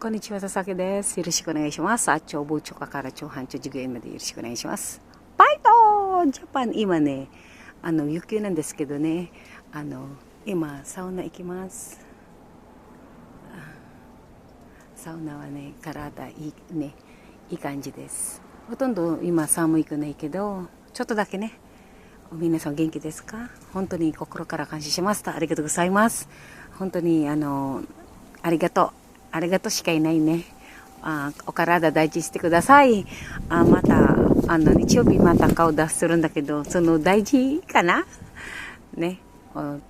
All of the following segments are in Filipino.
こんにちは、佐々木です。よろしくお願いします。あっちょ、ぼうちょかからちょ、はんちょ、じぐえんまでよろしくお願いします。バイトジャパン、今ね、雪なんですけどね、今、サウナ行きます。サウナはね、体いい、ね、いい感じです。ほとんど今寒くないけど、ちょっとだけね、皆さん元気ですか？本当に心から感謝しました。ありがとうございます。本当に、ありがとう。ありがとうしかいないね。お体大事にしてください。また、日曜日また顔出するんだけど、その大事かなね。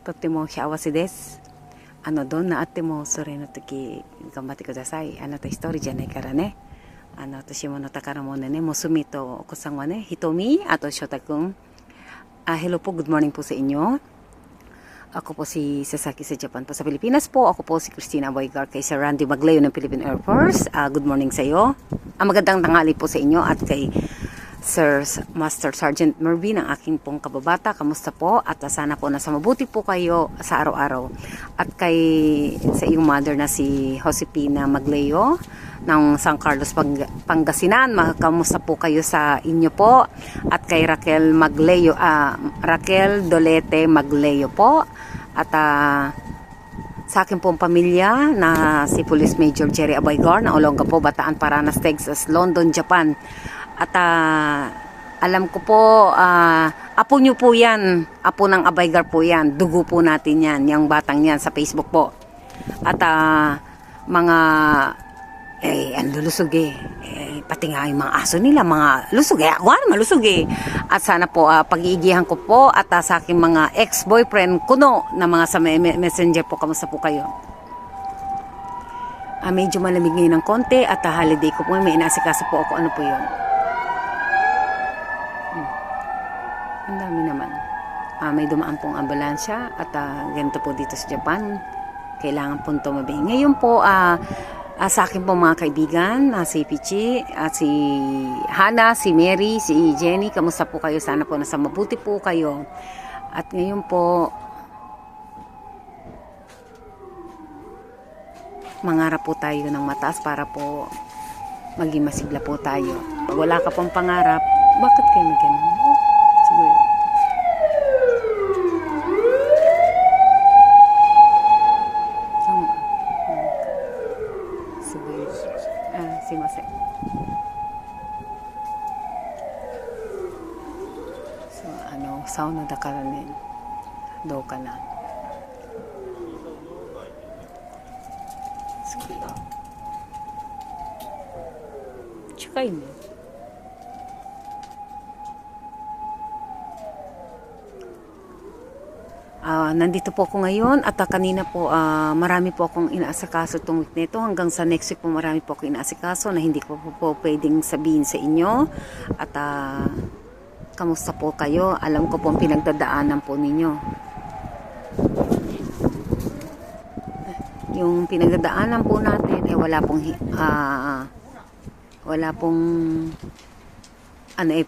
とっても幸せです。どんなあってもそれの時頑張ってください。あなた一人じゃないからね。私もの宝物ね、娘とお子さんはね、ひとみ、あとしょたくん。Hello po, good morning po sa inyo. Ako po si Sasaki sa Japan po sa Pilipinas po. Ako po si Christina Boygar kay Sir Randy Magleo ng Philippine Air Force. Good morning sa iyo. Magandang tanghali po sa inyo at kay Sir Master Sergeant Mervin, ang aking pong kababata. Kamusta po? At sana po nasa mabuti po kayo sa araw-araw. At kay sa iyong mother na si Josepina Magleo ng San Carlos, Pangasinan. Kamusta po kayo sa inyo po? At kay Raquel Magleo, Raquel Dolete Magleo po. At sa akin pong pamilya na si Police Major Jerry Abaygar na Olonga po, Bataan, Paranas, Texas, London, Japan. At alam ko po, apo nyo po yan, apo ng Abaygar po yan, dugo po natin yan, yung batang yan sa Facebook po. At mga lulusog pati nga yung mga aso nila, mga lusog ako naman lusog At sana po pag-iigihan ko po at sa aking mga ex-boyfriend kuno na mga sa messenger po, kamusta po kayo? Medyo malamig ngayon ng konti at holiday ko po, may inasikaso po ako, ano po yun? Ang dami naman. May dumaan pong ambulansya at ganito po dito sa Japan, kailangan po tumabi. Ngayon po sa akin po mga kaibigan, si Pichi, si Hana, si Mary, si Jenny, kamusta po kayo? Sana po nasa mabuti po kayo. At ngayon po, mangarap po tayo ng mataas para po maging masigla po tayo. Pag wala ka pong pangarap, bakit kayo ganun? Siguro. Simase. So, sauna daからね、どうかな。近いね。Nandito po ako ngayon at kanina po marami po akong inaasikaso itong week nito. Hanggang sa next week po marami po akong inaasikaso na hindi ko po pwedeng sabihin sa inyo. At kamusta po kayo? Alam ko po ang pinagdadaanan po ninyo. Yung pinagdadaanan po natin wala pong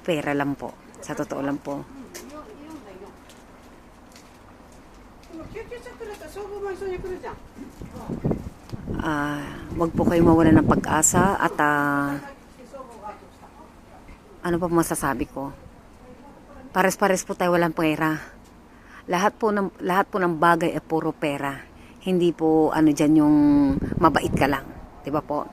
pera lang po. Sa totoo lang po. Wag po kayo mawala ng pag-asa at ano pa masasabi ko? Pares-pares po tayo walang pera. Lahat po ng bagay ay puro pera. Hindi po diyan yung mabait ka lang, 'di ba po?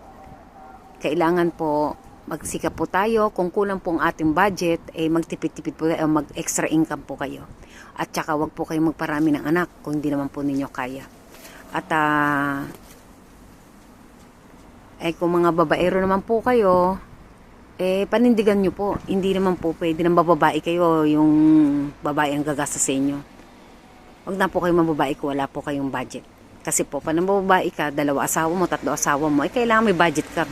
Kailangan po magsikap po tayo. Kung kulang po ang ating budget, magtipid-tipid po tayo, mag-extra income po kayo. At saka wag po kayo magparami ng anak kung hindi naman po ninyo kaya. At kung mga babaero naman po kayo, panindigan nyo po. Hindi naman po pwede ng bababae kayo, yung babae ang gagasta sa inyo. Wag na po kayo mababae kung wala po kayong budget. Kasi po, pa nang babae ka, 2 asawa mo, 3 asawa mo, kailangan may budget ka.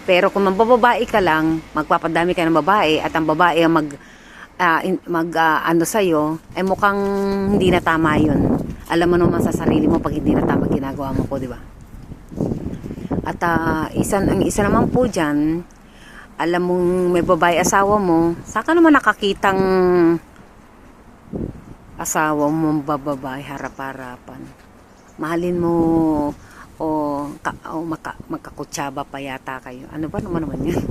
Pero kung mabababae ka lang, magpapadami ka ng babae at ang babae ang sa'yo, mukhang hindi na tama yun. Alam mo naman sa sarili mo pag hindi na tama ginagawa mo po, di ba? At ang isa naman po dyan, alam mong may babae asawa mo, saka naman nakakitang asawa mo bababae harap-harapan. Mahalin mo magkakutsaba pa yata kayo. Ano ba naman yun?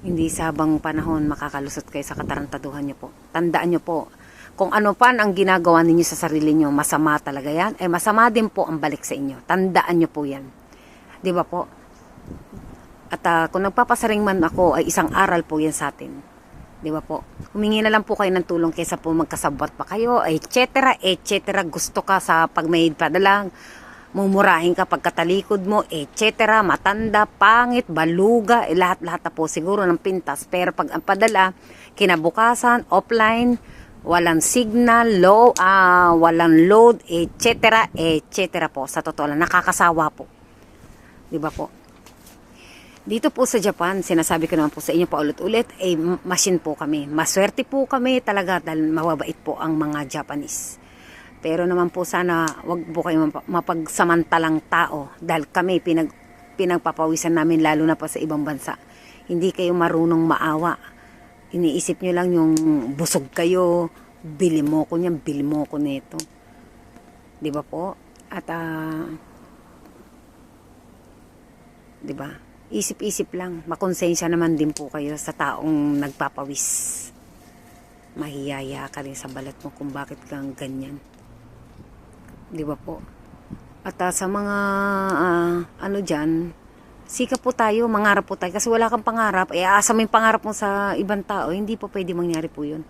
Hindi sa habang panahon makakalusot kayo sa katarantaduhan nyo po. Tandaan nyo po, kung ano pa ang ginagawa ninyo sa sarili nyo, masama talaga yan, masama din po ang balik sa inyo. Tandaan nyo po yan. Di ba po? At kung nagpapasaring man ako, ay isang aral po yan sa atin. Di ba po? Humingi na lang po kayo ng tulong kaysa po magkasabot pa kayo, etc. etc. Gusto ka sa pag may padala, mumurahin ka pagkatalikod mo, etc. Matanda, pangit, baluga, lahat-lahat na po siguro ng pintas. Pero pag ang padala, kinabukasan, offline, walang signal, walang load, etc. etc. po. Sa totoo lang, nakakasawa po. Di ba po? Dito po sa Japan, sinasabi ko naman po sa inyo pa ulit-ulit, machine po kami. Maswerte po kami talaga dahil mababait po ang mga Japanese. Pero naman po sana wag po kayo mapagsamantalang tao dahil kami pinagpapawisan namin lalo na pa sa ibang bansa. Hindi kayo marunong maawa. Iniisip nyo lang yung busog kayo, bili mo ko niyan, bili mo ko nito. Di ba po? At di ba? Isip-isip lang. Makonsensya naman din po kayo sa taong nagpapawis. Mahiyaya ka rin sa balat mo kung bakit kang ganyan. Di ba po? At sa mga ano dyan, sikap po tayo, mangarap po tayo. Kasi wala kang pangarap, asa mo yung pangarap mo sa ibang tao, hindi po pwede mangyari po yun.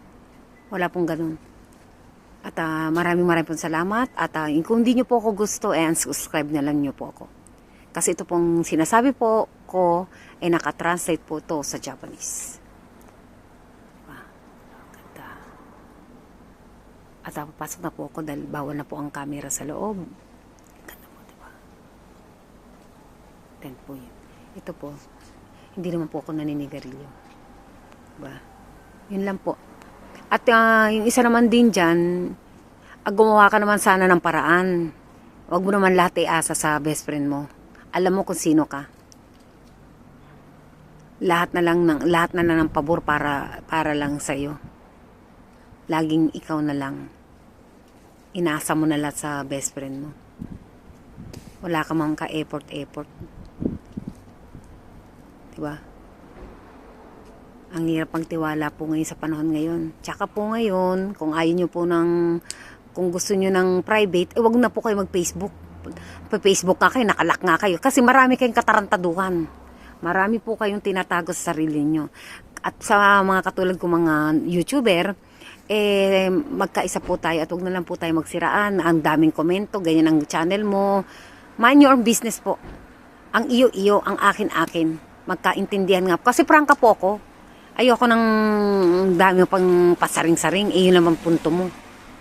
Wala pong ganun. At maraming pong salamat. At kung hindi nyo po ako gusto, unsubscribe na lang nyo po ako. Kasi ito pong sinasabi po ko, nakatranslate po to sa Japanese. At papasok na po ako dahil bawal na po ang camera sa loob. Ganda po, diba? Then po yun. Ito po, hindi naman po ako naninigarilyo. Diba? Yun lang po. At yung isa naman din dyan, gumawa ka naman sana ng paraan. Huwag mo naman lahat iasa sa best friend mo. Alam mo kung sino ka. Lahat na ng pabor para lang sa iyo. Laging ikaw na lang. Inaasa mo na lahat sa best friend mo. Wala ka mang ka-effort. Diba? Ang hirap ang tiwala po ngayon sa panahon ngayon. Tsaka po ngayon, kung ayaw nyo po kung gusto nyo ng private, wag na po kayo mag-Facebook. Pa-Facebook nga kayo, nakalak nga kayo. Kasi marami kayong katarantaduhan. Marami po kayong tinatago sa sarili nyo. At sa mga katulad ko mga YouTuber, magkaisa po tayo at huwag na lang po tayo magsiraan. Ang daming komento, ganyan ang channel mo. Mind your own business po. Ang iyo, ang akin. Magkaintindihan nga. Kasi prangka po ako. Ayoko ng dami pang pasaring-saring. Yun naman punto mo.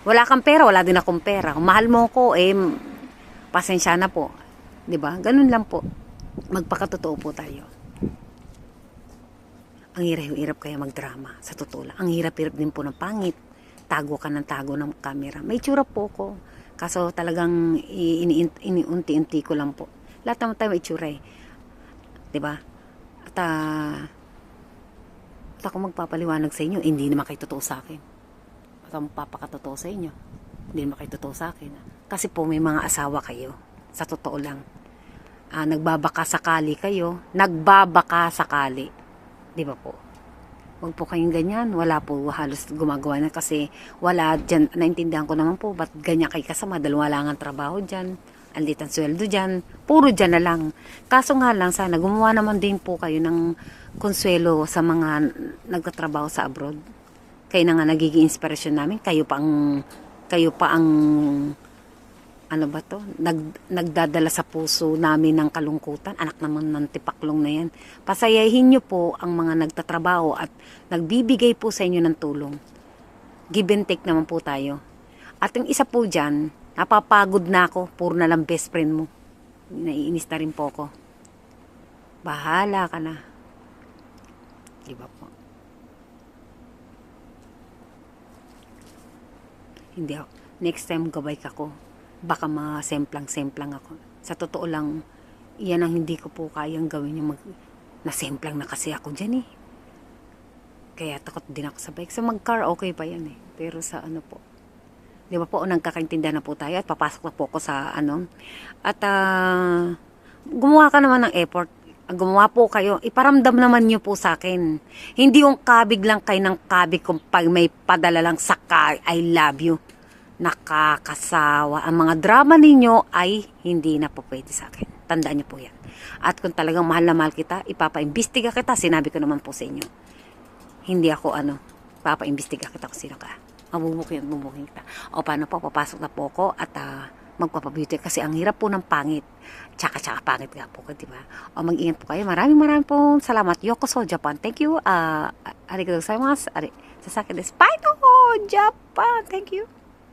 Wala kang pera, wala din akong pera. Kung mahal mo ko, pasensya na po. 'Di ba? Ganun lang po. Magpakatotoo po tayo. Ang hirap kaya magdrama. Sa totoo lang. Ang hirap din po ng pangit. Tago ka ng tago ng camera. May tsura po ko. Kaso talagang iniunti-unti ko lang po. Lahat naman tayo may tsura eh. 'Di ba? At ako magpapaliwanag sa inyo, hindi naman kayo totoo sa akin. At ako magpapakatotoo sa inyo, hindi naman kayo totoo sa akin. Kasi po may mga asawa kayo. Sa totoo lang. Nagbabaka sakali kayo. Nagbabaka sakali. Di ba po? Huwag po kayong ganyan. Wala po halos gumagawa na kasi wala dyan. Naintindihan ko naman po, ba't ganyan kayo kasama? Dahil wala nga trabaho dyan. Andit ang sweldo dyan. Puro dyan na lang. Kaso nga lang, sana gumawa naman din po kayo ng konsuelo sa mga nagtatrabaho sa abroad. Kayo na nga nagiging inspirasyon namin. Kayo pa ang ano ba to? Nagdadala sa puso namin ng kalungkutan. Anak naman ng tipaklong na yan. Pasayahin nyo po ang mga nagtatrabaho at nagbibigay po sa inyo ng tulong. Give and take naman po tayo. At yung isa po dyan, napapagod na ako. Puro na lang best friend mo. Naiinis na rin po ako. Bahala ka na. Diba po? Hindi ako. Next time gabay ka ko. Baka masemplang-semplang ako. Sa totoo lang, iyan ang hindi ko po kayang gawin yung nasemplang na kasi ako dyan eh. Kaya takot din ako sa bike. Sa mag-car, okay pa yan eh. Pero sa ano po, Di ba po, nagkakaintindihan na po tayo at papasok na po ako sa ano. At gumawa ka naman ng effort. Gumawa po kayo. Iparamdam naman niyo po sa akin. Hindi yung kabig lang kayo ng kabig kung pag may padala lang sa I love you. Nakakasawa. Ang mga drama ninyo ay hindi na po pwede sa akin. Tandaan niyo po yan. At kung talagang mahal na mahal kita, ipapaimbestiga kita. Sinabi ko naman po sa inyo. Hindi ako papaimbestiga kita kung sino ka. Mabubuking kita. O paano po, papasok na po ako at magpapabeauty kasi ang hirap po ng pangit. Tsaka pangit nga po, di ba? O mag-ingat po kayo. Maraming po salamat. Yokoso, Japan. Thank you. Arigatou gozaimasu. Sasaki desu. Bye to Japan. Thank you.